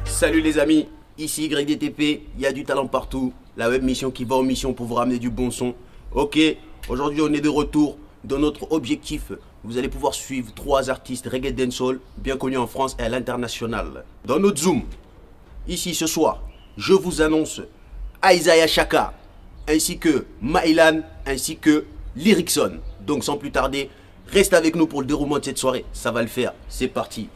Salut les amis, ici YDTP, il y a du talent partout. La web mission qui va en mission pour vous ramener du bon son. Ok, aujourd'hui on est de retour dans notre objectif. Vous allez pouvoir suivre 3 artistes reggae dancehall bien connus en France et à l'international. Dans notre Zoom, ici ce soir, je vous annonce Isaiah Chaka, ainsi que Mylan, ainsi que Lyricson. Donc sans plus tarder, reste avec nous pour le déroulement de cette soirée. Ça va le faire, c'est parti.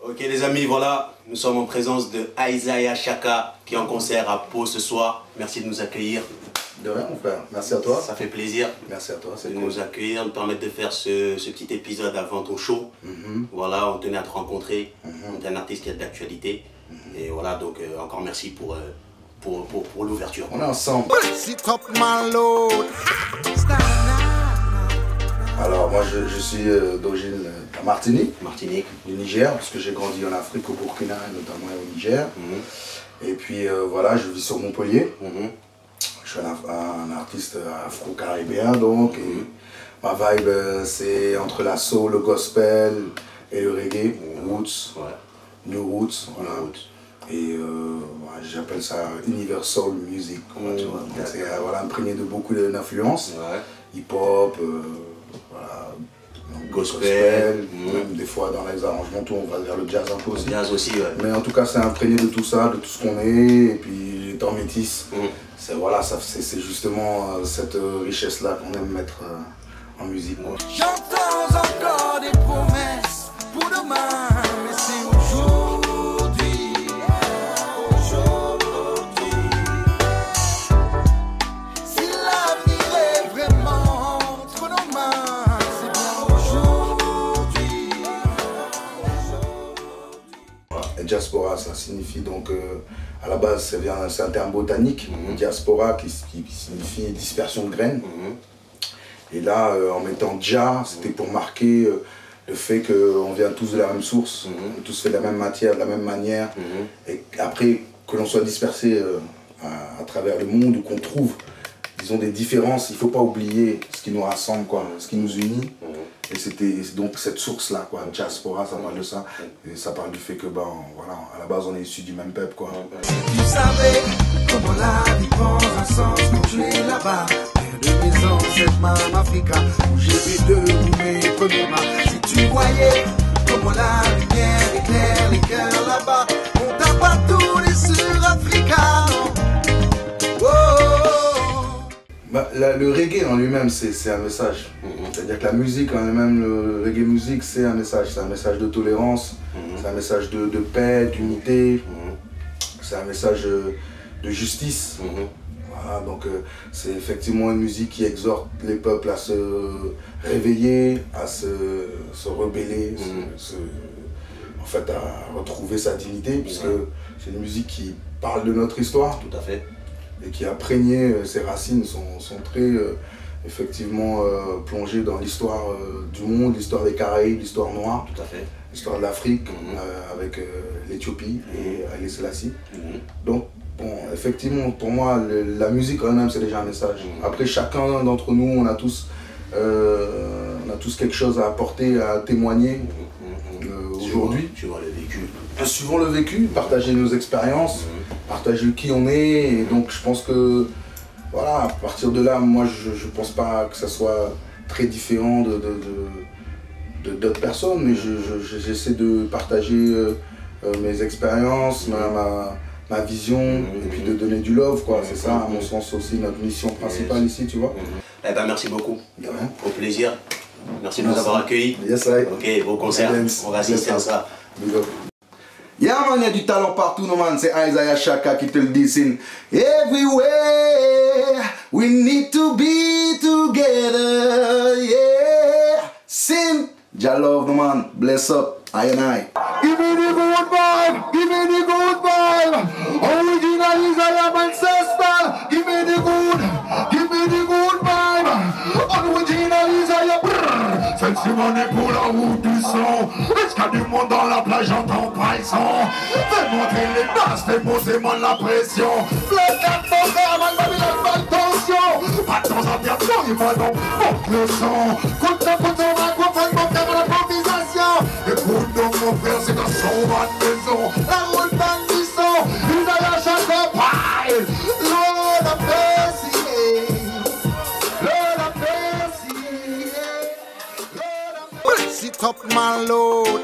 Ok les amis, voilà, nous sommes en présence de Isaiah Chaka qui est en concert à Pau ce soir. Merci de nous accueillir. De rien mon frère, merci à toi. Ça fait plaisir. Merci à toi, de nous accueillir, de permettre de faire ce petit épisode avant ton show. Voilà, on tenait à te rencontrer. On est un artiste qui a de l'actualité. Et voilà, donc encore merci pour l'ouverture. On est ensemble. Alors moi je suis d'origine Martinique, du Niger, parce que j'ai grandi en Afrique, au Burkina et notamment au Niger. Et puis voilà, je vis sur Montpellier. Je suis un artiste afro-caribéen donc. Et ma vibe c'est entre la soul, le gospel et le reggae, roots, new roots. Voilà. Et j'appelle ça universal music. C'est voilà, imprégné de beaucoup d'influences, hip-hop, voilà, gospel, même des fois dans les arrangements on va vers le jazz un peu aussi. Jazz aussi, Mais en tout cas c'est imprégné de tout ça, de tout ce qu'on est, et puis étant métis, c'est voilà, c'est justement cette richesse là qu'on aime mettre en musique. J'entends encore des promesses pour demain, mais c'est aujourd'hui. Si l'avenir est vraiment entre nos mains, c'est bien aujourd'hui. Et diaspora, ça signifie donc, à la base, c'est un terme botanique, diaspora qui signifie dispersion de graines. Et là, en mettant dia, c'était pour marquer le fait qu'on vient tous de la même source, on tous fait de la même matière, de la même manière. Et après, que l'on soit dispersé à travers le monde ou qu'on trouve, disons, des différences, il ne faut pas oublier ce qui nous rassemble, quoi, ce qui nous unit. Et c'était donc cette source-là, quoi, diaspora, ça parle de ça. Et ça parle du fait que, ben, voilà, à la base, on est issus du même peuple, quoi. Tu savais comment la vie prend un sens quand tu es là-bas. De mes ancêtres, Mam Africa, où j'ai fait de mes premiers pas. Si tu voyais comment la lumière éclaire les cœurs là-bas, on t'a pas tourné sur Africa. Bah, le reggae en lui-même, c'est un message. C'est-à-dire que la musique en elle-même, le reggae musique, c'est un message de tolérance, c'est un message de paix, d'unité, c'est un message de justice. Voilà, donc c'est effectivement une musique qui exhorte les peuples à se réveiller, à se rebeller, en fait à retrouver sa dignité, puisque c'est une musique qui parle de notre histoire. Tout à fait. Et qui a imprégné, ses racines sont très effectivement plongées dans l'histoire du monde, l'histoire des Caraïbes, l'histoire noire, tout à fait, l'histoire de l'Afrique avec l'Éthiopie et Haïlé Sélassie. Donc bon, effectivement pour moi la musique quand même c'est déjà un message. Après chacun d'entre nous on a tous quelque chose à apporter, à témoigner aujourd'hui. Suivant le vécu. Suivant le vécu, partager nos expériences, partager qui on est, et donc je pense que voilà, à partir de là, moi je pense pas que ça soit très différent d'autres personnes, mais j'essaie de partager mes expériences, ma vision, et puis de donner du love, quoi. C'est ça, à mon sens aussi, notre mission principale ici, tu vois. Eh ben, merci beaucoup. De rien. Au plaisir. Merci de nous avoir accueillis. Yes, I. Ok, beau concert. On va assister à ça. Yeah man, il y a du talent partout, no man. C'est Isaiah Chaka qui te le dit. Everywhere we need to be together, yeah. Sin, Jah love, no man. Bless up, I and I. Give me the good vibe, give me the good vibe. Original Isaiah ancestor. Give me the good vibe. Original Isaiah. Sexy money pour la route du son. Est-ce qu'il y a du monde dans la plage, j'entends pas le son. Fais monter les basses, fais poser moins la pression. Le 4 mon frère, man, Babylone, pas de tension. Pas de temps en perdre, il va donc monte le son. Compte ton microphone, mon frère, à l'improvisation. Écoute donc mon frère, c'est un son à la maison. La roule bande du son, Isaiah Chaka pile. Lord of mercy, Lord of mercy, Lord of mercy. Sit up my Lord.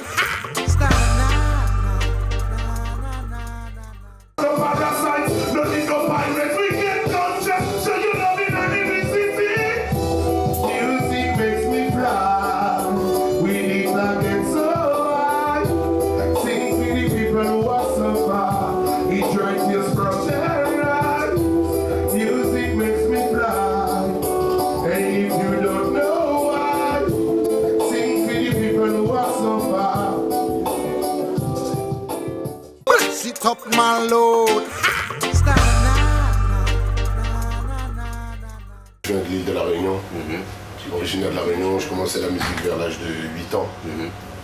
Sit up my Lord. Je viens de l'île de la Réunion, originaire de la Réunion, je commençais la musique vers l'âge de 8 ans.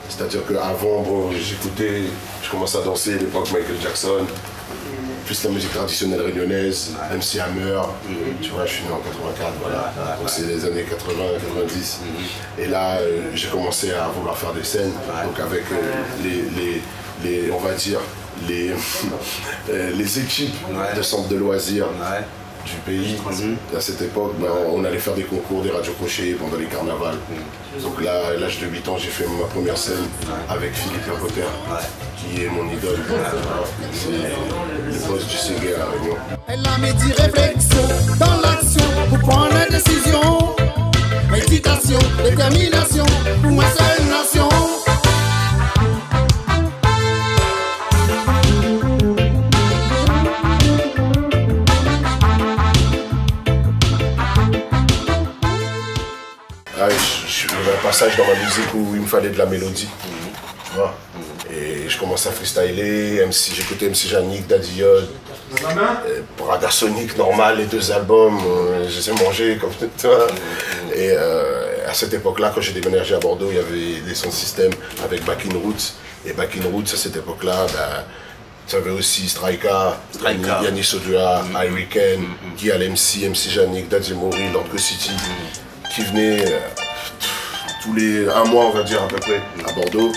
C'est-à-dire qu'avant, bon, j'écoutais, je commençais à danser à l'époque Michael Jackson, plus la musique traditionnelle réunionnaise, MC Hammer, tu vois, je suis né en 84, voilà, donc c'est les années 80, 90. Et là, j'ai commencé à vouloir faire des scènes, donc avec on va dire, les équipes de centres de loisirs du pays. À cette époque, ben, on allait faire des concours, des radios crochets pendant les carnavals. Donc là, à l'âge de 8 ans, j'ai fait ma première scène avec Philippe Potter, qui est mon idole. C'est le boss du Ségué à La Réunion. Elle a mis 10 réflexions dans l'action pour prendre une décision. Méditation, détermination pour une seule nation. J'avais un passage dans ma musique où il me fallait de la mélodie, tu vois. Et je commençais à freestyler, j'écoutais MC Janik, Daddy Yod, Braga Sonic, normal, les 2 albums, je les ai mangés comme tu vois. Et à cette époque-là, quand j'ai déménagé à Bordeaux, il y avait des sons système avec Back in Roots. Et Back in Roots, à cette époque-là, bah, tu avais aussi Strika, Yanis Odua, Hurricane, Guy MC, MC Janik, Daddy Mori, Lord City, qui venaient tous les 1 mois, on va dire à peu près, à Bordeaux.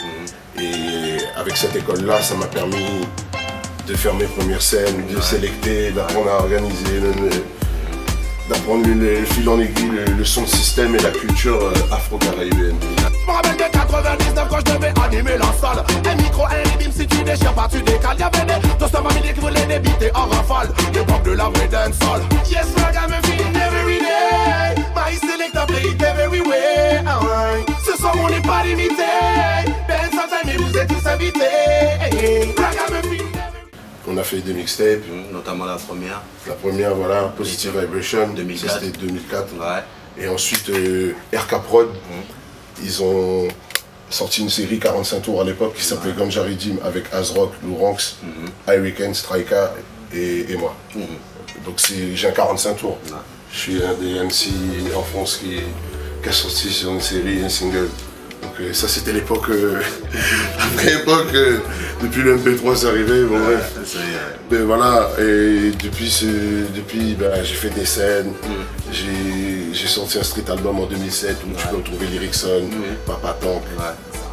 Et avec cette école-là, ça m'a permis de faire mes premières scènes, de sélecter, d'apprendre à organiser, d'apprendre le fil en aiguille, le son de système et la culture afro-caribéenne. Je me rappelle de 99 quand je devais animer la salle. Un micro, un bim, si tu déchires pas, tu décales. Y'avait des toasters familiers qui voulaient débiter en rafale. L'époque de la vraie dancehall. Yes, I got me feeling every day. My selector play it everywhere. Ce soir, on n'est pas limité. Dancehall time, et vous êtes tous invités. I got me feeling. On a fait des mixtapes. Notamment la première. La première, voilà, Positive Vibration, 2004. C'était 2004. Ouais. Et ensuite, RK Prod, ils ont sorti une série 45 tours à l'époque qui s'appelait Ganja Redeem avec Azrock, Lou Ranks, Hurricane, Strika et moi. Donc j'ai un 45 tours. Je suis un des MC en France qui a sorti sur une série, un single. Donc ça c'était l'époque, après époque, depuis le MP3 c'est arrivé, bon bref. Ben voilà, et depuis ben, j'ai fait des scènes, j'ai sorti un street album en 2007 où tu peux retrouver Lyricson, Papa Tank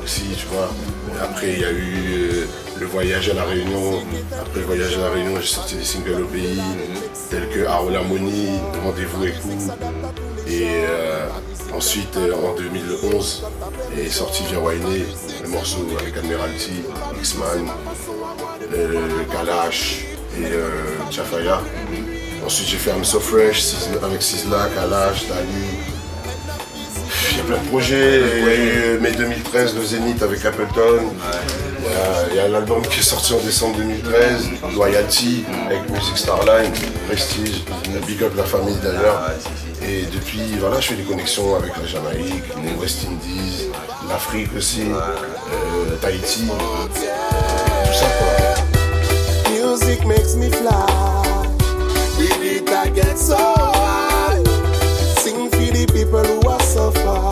aussi, tu vois. Et après il y a eu le voyage à La Réunion, après le voyage à La Réunion j'ai sorti des singles au pays, tels que Harmonie, Rendez-vous et Coup. Et ensuite, en 2011, est sorti Via Wainé, morceaux avec Admiralty, X-Man, Kalash et Chafaya. Ensuite j'ai fait I'm So Fresh avec Sizzla, Kalash, Dali. Il y a plein de projets. Il y a eu mai 2013, le Zénith avec Appleton. Il y a l'album qui est sorti en décembre 2013, Loyalty avec Music Starline, Prestige, Big Up la famille d'ailleurs. Et depuis, voilà, je fais des connexions avec la Jamaïque, les West Indies, l'Afrique aussi, Tahiti, tout ça quoi. Music makes me fly. With it I get so high. Sing for the people who are suffer.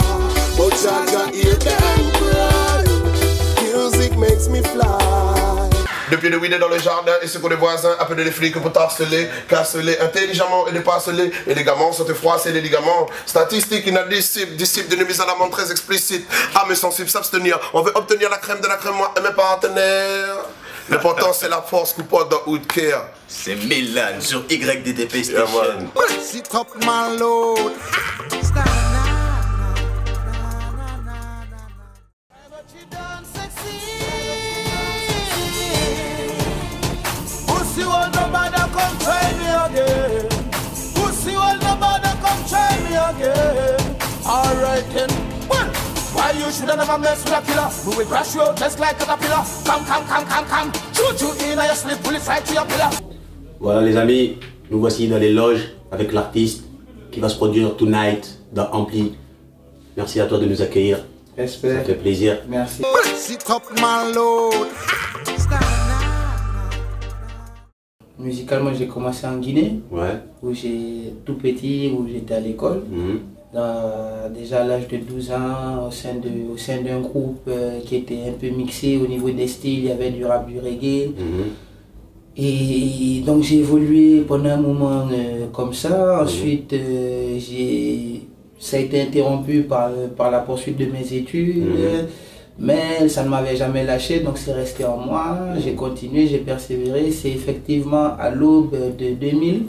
But Jaja hear them cry. Music makes me fly. Depuis le weed dans le jardin et ce que les voisins appellent les flics pour t'harceler, casseler intelligemment et les parceler. Les ligaments sont froissés, les ligaments. Statistiques inadmissibles, disciples d'une mise à l'amende très explicite. Âme sensible, s'abstenir. On veut obtenir la crème de la crème, moi et mes partenaires. L'important c'est la force qu'on porte dans Hood Care. C'est Mélan sur YDTP Station. Sit up my load. Pussy will no bother come try me again. Pussy will no bother come try me again. Alright then. Well, why you shoulda never mess with a killer? We will crash you out just like a caterpillar. Come. Shoot you in your sleep, bullet right to your pillar. Voilà les amis, nous voici dans les loges avec l'artiste qui va se produire tonight dans Ampli. Merci à toi de nous accueillir. Respect. Ça fait plaisir. Merci. Sit up my load. Musicalement, j'ai commencé en Guinée, Ouais. où j'ai tout petit, où j'étais à l'école. Déjà à l'âge de 12 ans, au sein d'un groupe qui était un peu mixé au niveau des styles, il y avait du rap, du reggae. Et donc j'ai évolué pendant un moment comme ça. Ensuite, ça a été interrompu par la poursuite de mes études. Mais ça ne m'avait jamais lâché, donc c'est resté en moi. J'ai continué, j'ai persévéré. C'est effectivement à l'aube de 2000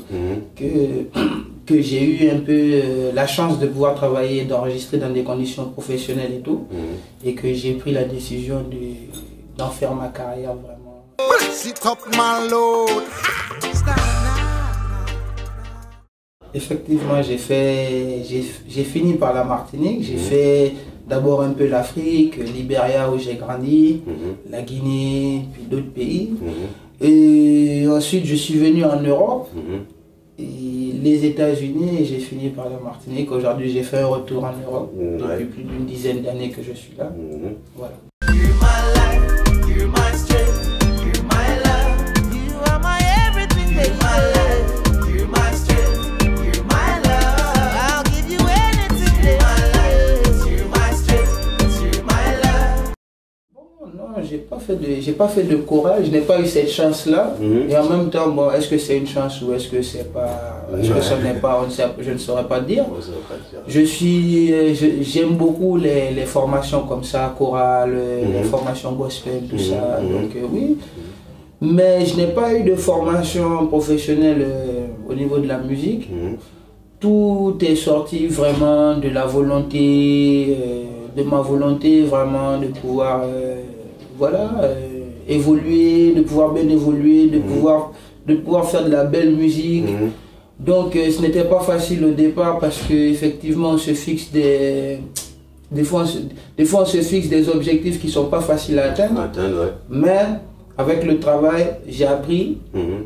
que j'ai eu un peu la chance de pouvoir travailler, d'enregistrer dans des conditions professionnelles et tout. Et que j'ai pris la décision d'en faire ma carrière vraiment. Sit up my load. Effectivement, j'ai fini par la Martinique. J'ai fait d'abord un peu l'Afrique, Libéria où j'ai grandi, la Guinée, puis d'autres pays. Et ensuite, je suis venu en Europe, et les États-Unis, et j'ai fini par la Martinique. Aujourd'hui, j'ai fait un retour en Europe depuis plus d'une dizaine d'années que je suis là. Voilà. J'ai pas fait de chorale, je n'ai pas eu cette chance-là. Et en même temps, bon, est-ce que c'est une chance ou est-ce que c'est pas, est-ce que ce n'est pas, je ne saurais pas dire. J'aime beaucoup les formations comme ça, chorale, les formations gospel, tout ça. Donc oui. Mais je n'ai pas eu de formation professionnelle au niveau de la musique. Tout est sorti vraiment de la volonté, de ma volonté vraiment de pouvoir évoluer, de pouvoir bien évoluer, de pouvoir faire de la belle musique. Donc ce n'était pas facile au départ parce qu'effectivement on se fixe des fois on se fixe des objectifs qui ne sont pas faciles à atteindre. Mais avec le travail, j'ai appris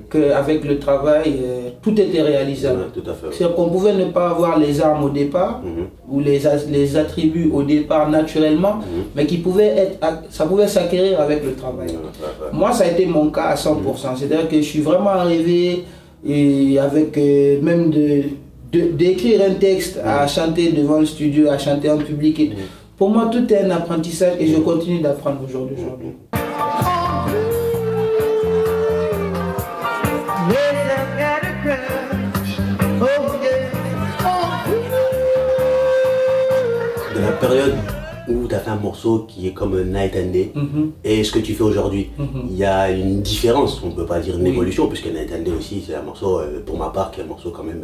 qu'avec le travail, tout était réalisable. C'est-à-dire qu'on pouvait ne pas avoir les armes au départ, ou les attributs au départ naturellement, mais ça pouvait s'acquérir avec le travail. Moi, ça a été mon cas à 100%. C'est-à-dire que je suis vraiment arrivé et avec même d'écrire un texte, à chanter devant le studio, à chanter en public. Et pour moi, tout est un apprentissage et je continue d'apprendre aujourd'hui. De la période où tu as fait un morceau qui est comme Night and Day et ce que tu fais aujourd'hui, il y a une différence, on ne peut pas dire une évolution, puisque Night and Day aussi c'est un morceau, pour ma part, qui est un morceau quand même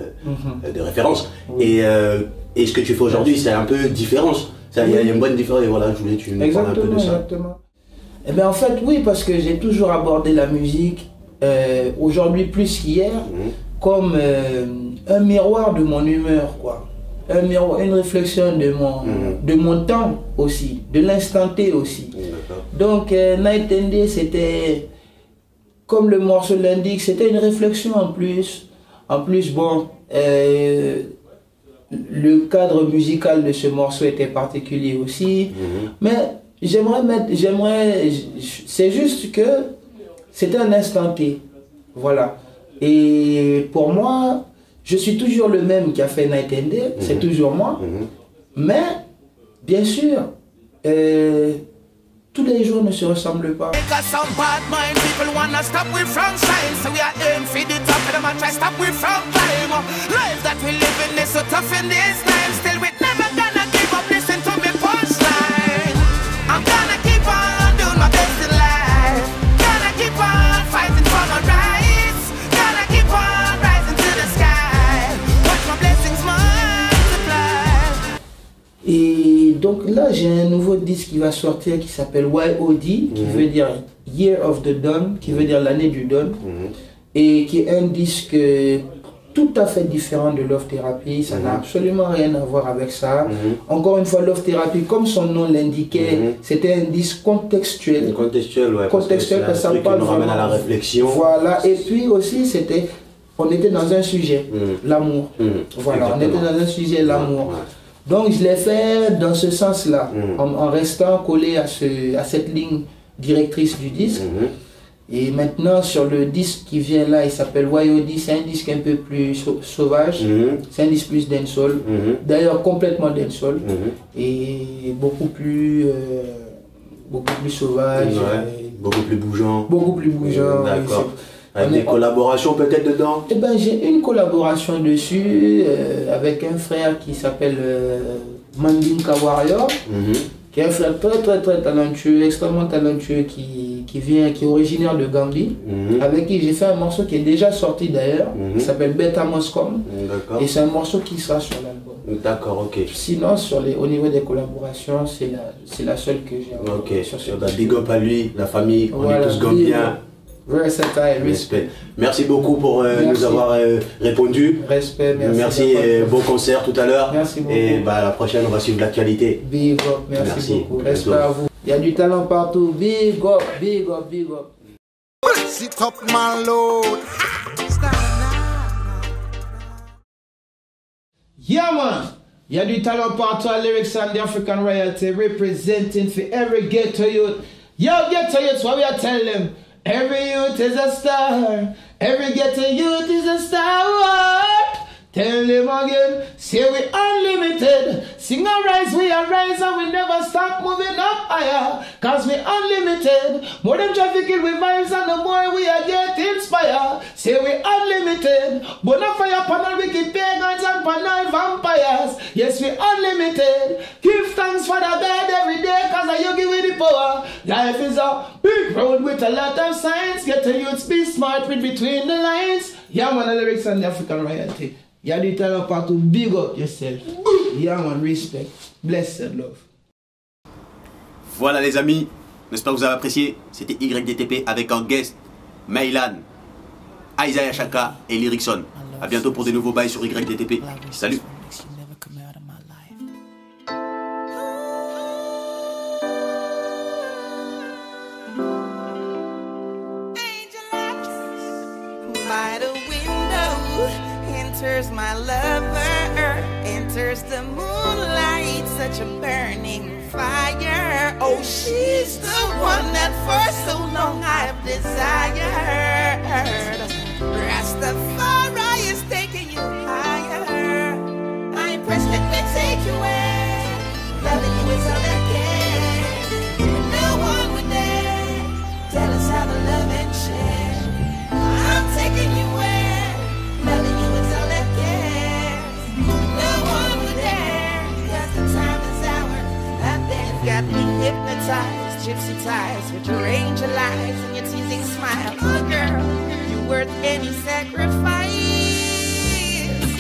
de référence. Et ce que tu fais aujourd'hui, c'est un peu différence. Il y a une bonne différence et voilà, je voulais que tu nous parles un peu de ça. Exactement. Eh bien, en fait, oui, parce que j'ai toujours abordé la musique, aujourd'hui plus qu'hier, comme un miroir de mon humeur, quoi. Un miroir, une réflexion de mon temps aussi, de l'instant T aussi. Donc, Night and Day, c'était, comme le morceau l'indique, c'était une réflexion en plus. En plus, bon, le cadre musical de ce morceau était particulier aussi. Mais c'est juste que c'était un instant T. Voilà. Et pour moi, je suis toujours le même qui a fait Night and Day, c'est toujours moi. Mais, bien sûr, tous les jours ne se ressemblent pas. Et donc là, j'ai un nouveau disque qui va sortir qui s'appelle YOD, qui veut dire Year of the Dawn, qui veut dire l'année du Dawn, et qui est un disque tout à fait différent de Love Therapy. Ça n'a absolument rien à voir avec ça. Encore une fois, Love Therapy, comme son nom l'indiquait, c'était un disque contextuel. Contextuel, ouais. Contextuel, parce que ça parle nous ramène à la réflexion. Voilà, et puis aussi, on était dans un sujet, l'amour. Voilà, exactement. On était dans un sujet, l'amour. Donc je l'ai fait dans ce sens-là, en restant collé à cette ligne directrice du disque. Et maintenant sur le disque qui vient là, il s'appelle YOD, c'est un disque un peu plus sauvage, c'est un disque plus dancehall, d'ailleurs complètement dancehall, et beaucoup plus sauvage. Beaucoup plus bougeant. Beaucoup plus bougeant. D'accord. Avec des collaborations peut-être dedans? Eh ben, j'ai une collaboration dessus avec un frère qui s'appelle Mandinka Warrior, qui est un frère très talentueux, extrêmement talentueux, qui est originaire de Gambie, avec qui j'ai fait un morceau qui est déjà sorti d'ailleurs, qui s'appelle Beta Moscom, et c'est un morceau qui sera sur l'album. D'accord, ok. Sinon, au niveau des collaborations, c'est la seule que j'ai. Ok, sur ce big up à lui, la famille, on est tous gambiens. Respect. Merci beaucoup pour nous avoir répondu. Respect, merci et bon concert tout à l'heure. Merci beaucoup. Et la prochaine, on va suivre l'actualité. Big up, merci beaucoup. Respect à vous. Il y a du talent partout. Big up, big up, big up. Sit up, my lord. Yeah, man. Il y a du talent partout à Lyrics and the African Royalty, representing for every ghetto youth. Yo, ghetto youth, what we are telling them? Every youth is a star. Every ghetto youth is a star. What? Tell them again. Say we unlimited. Sing and rise, we arise, and we never stop moving up higher. Cause we unlimited. More than trafficking with vibes, and the more we are get inspired. Say we unlimited. Bonafire panel wicked pagans and panel vampires. Yes, we unlimited. Give thanks for the God every day, cause you give it the power. Life is a big road with a lot of signs. Get the youths be smart with between the lines. Yeah, man, the Lyrics and the African Royalty. Y'a du talent partout, big up yourself. Yeah, man, respect. Blessed love. Voilà les amis, j'espère que vous avez apprécié. C'était YDTP avec un guest, Maylan, Isaiah Chaka et Lyricson. A bientôt pour des nouveaux bails sur YDTP. Salut. Enters my lover, enters the moonlight, such a burning fire. Oh, she's the one that for so long I've desired. Rastafari is taking you higher. I'm pressed, let me take you away. Loving you is all I can. No one would dare tell us how to love and share. I'm taking you away. Loving you is all that cares. No one would dare, cause the time is ours. That dance got me hypnotized. Gypsy ties with your angel eyes and your teasing smile. Oh girl, you're worth any sacrifice.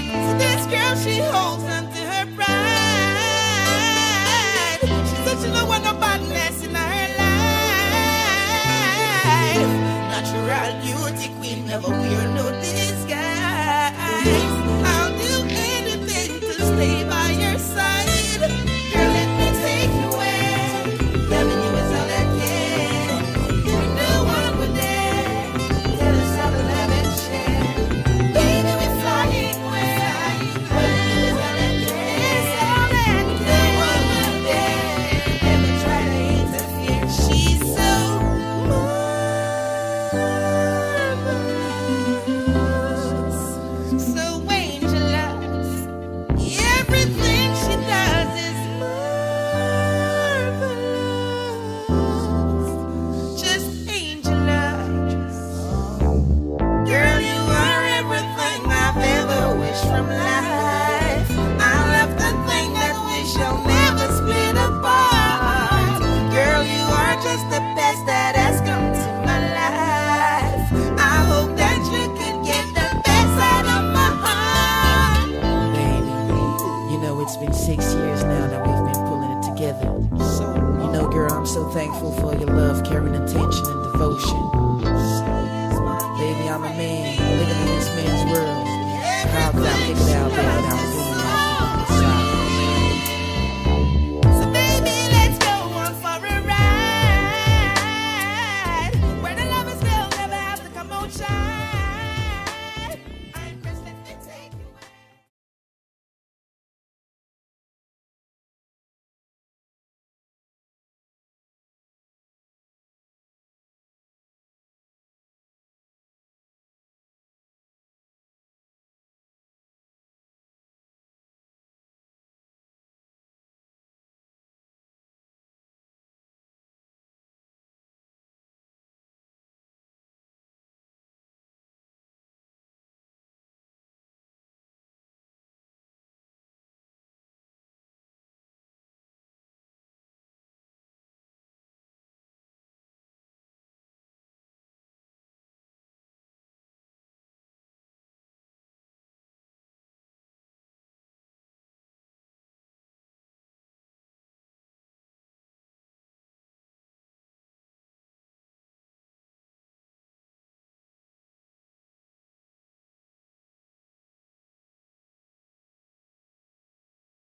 So this girl, she holds on to her pride. natural beauty queen, never wear no disguise. I'll do anything to stay by your side. Girl, let me take you where loving you is all I can. No one would dare tell us how to love and share. Baby, we're flying where loving you is all I can. No one would dare ever try to interfere. She's so marvelous, so angelous. Everything she does is marvelous, just angelous. Girl, you are everything I've ever wished from life. I love the thing that we shall never split apart. Girl, you are just the best that has come to my life. I hope that you could get the best out of my heart. Baby, you know it's been 6 years now that we've been pulling it together. You know, girl, I'm so thankful for your love, caring, attention, and devotion. Baby, I'm a man living in this man's world. How could I pick it out there without you?